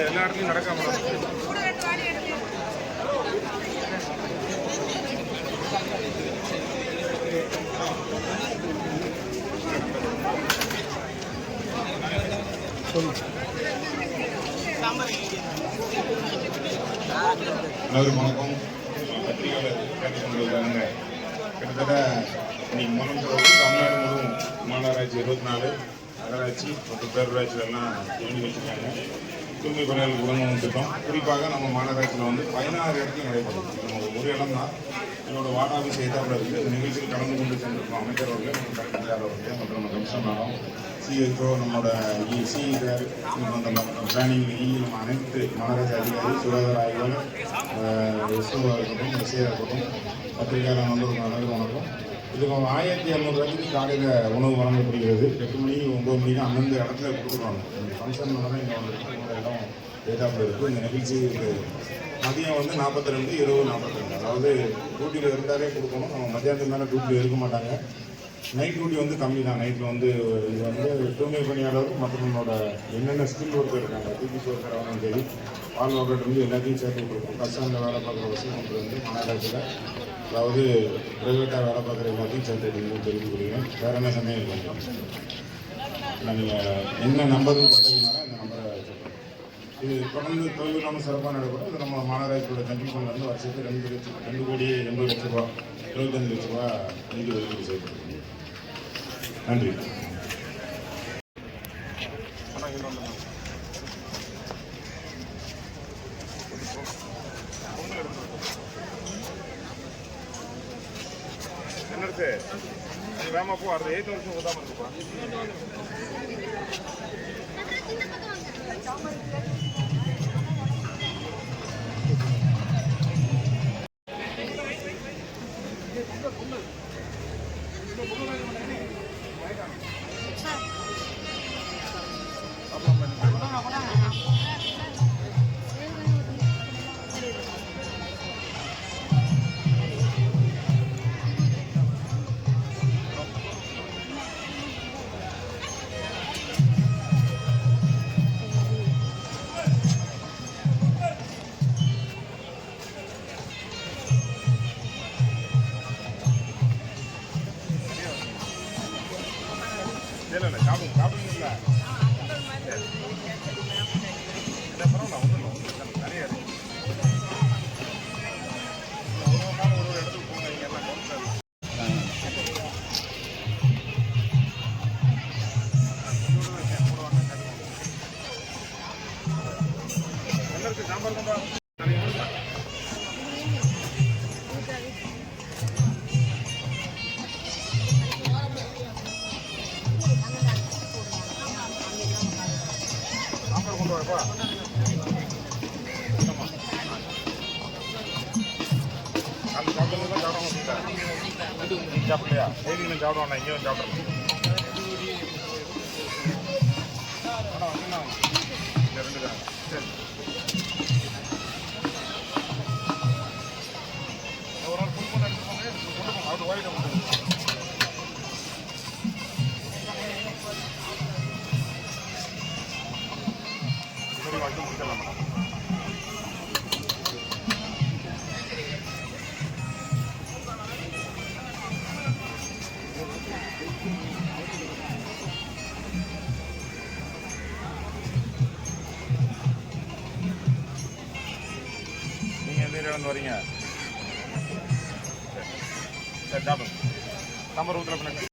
எல்லா இடத்துலையும் நடக்காம எல்லாருக்கும் வணக்கம். பத்திரிகையாளர் கேட்டுக்கொண்டிருக்காங்க. கிட்டத்தட்ட இன்னைக்கு முதல் தமிழ்நாடு முழுவதும் மாநகராட்சி 24 நகராட்சி மற்றும் பேரூராட்சிகளெல்லாம் இயங்கி வச்சுருக்காங்க. தூய்மை பணியாளர் உடனும் திட்டம் குறிப்பாக நம்ம மாநகராட்சியில் 16 இடத்துல நடைபெறும். நம்ம ஒரு இடம் தான் என்னோட வார்டு ஆஃபீஸ் எதிர்த்தாப்புல இருக்குது. இந்த நிகழ்ச்சியில் கலந்து கொண்டு சென்றிருக்கோம் அமைச்சர் அவர்கள் மற்றும் கலெக்டர் அவர்கள் மற்றும் நம்ம கமிஷனர் மேடம் சிஎஸ்ஓ நம்மளோட சிஇஆர் பிளானிங் நம்ம அனைத்து மாநகராட்சி அதிகாரி சுகாதார ஆய்வாளர் எஸ்ஓவாக இருக்கட்டும் எஸ்ஏஆர் இருக்கட்டும் பத்திரிகையாளர் நண்பர்கள் அனைவரும் வணக்கம். இதுக்கு 1700 ரூபாய்க்கு காலையில் உணவு வழங்கப்படுகிறது. 8 மணி 9 மணி தான் அந்தந்த இடத்துல கொடுக்குறாங்க. இந்த ஃபங்க்ஷன் தான் இங்கே வந்து இடம் ஏதாப்பில் இருக்குது. இந்த நிகழ்ச்சி மதியம் 42 இரவு 42. அதாவது டியூட்டியில் இருந்தாலே கொடுக்கணும். நம்ம மத்தியானத்துக்கு மேலே டியூட்டியில் இருக்க மாட்டாங்க. நைட் டியூட்டி கம்மி தான். நைட்டில் இது தூய்மை பணியாளர் மற்றும் நம்மளோட என்னென்ன ஸ்கில் ஒர்க்கர் இருக்காங்க டிபிசி ஒர்க்கர் ஆகணும் சரி பால் ஒர்க்கர் எல்லாத்தையும் சேர்த்து கொடுக்கும். கஷ்டங்களில் வேலை பார்க்குற வசதி மாநகராட்சியில் அதாவது ப்ரைவேட்டாக வேலை பார்க்குற எல்லாத்தையும் சேர்த்து தெரிஞ்சுக்கிறீங்க. வேறு என்ன சந்தேகம் இருக்காங்க? நீங்கள் என்ன நம்பர்னு போட்டீங்கன்னா இந்த நம்பரை சொல்கிறேன். இது தொடர்ந்து தொழில் இல்லாமல் சிறப்பாக நடைபெறும். இது நம்ம மாநகராட்சியோட கண்டிப்பாக வருஷத்துக்கு 2 கோடி 80 லட்ச ரூபா 25 லட்ச ரூபா நிதி ஒதுக்கீடு செய்யப்படுது. நன்றி. என்னது வேமா போ அது 8 வருஷம் உதாம இருக்குப்பா. இல்லை சாப்பிடுங்களா பரவாயில்ல ஒன்றும் நிறைய இருக்கு. ஒரு நாள் ஒரு இடத்துக்கு போங்க. இங்கே எல்லாம் கவுன்சிலர் என்ன இருக்கு சாம்பார் கொண்டா கொண்டு வரப்பா. அந்த சாப்பிட்றது தான் சாப்பிடுவாங்க. சாப்பிடலையா? டெய்லியும் சாப்பிடுவாங்க. இங்கே வந்து சாப்பிட்றேன். இந்த 2 தான் சரி. ஒரு நாள் ஃபுல் பண்ண எடுத்து போங்க. அது வாங்கிட்டு வந்து வாங்கி முடிக்கலாம் மேடம். நீங்கள் எந்த ஏரியாவில் வரீங்க? சரி சாப்பிடுங்க. நம்பர் ஊற்றுல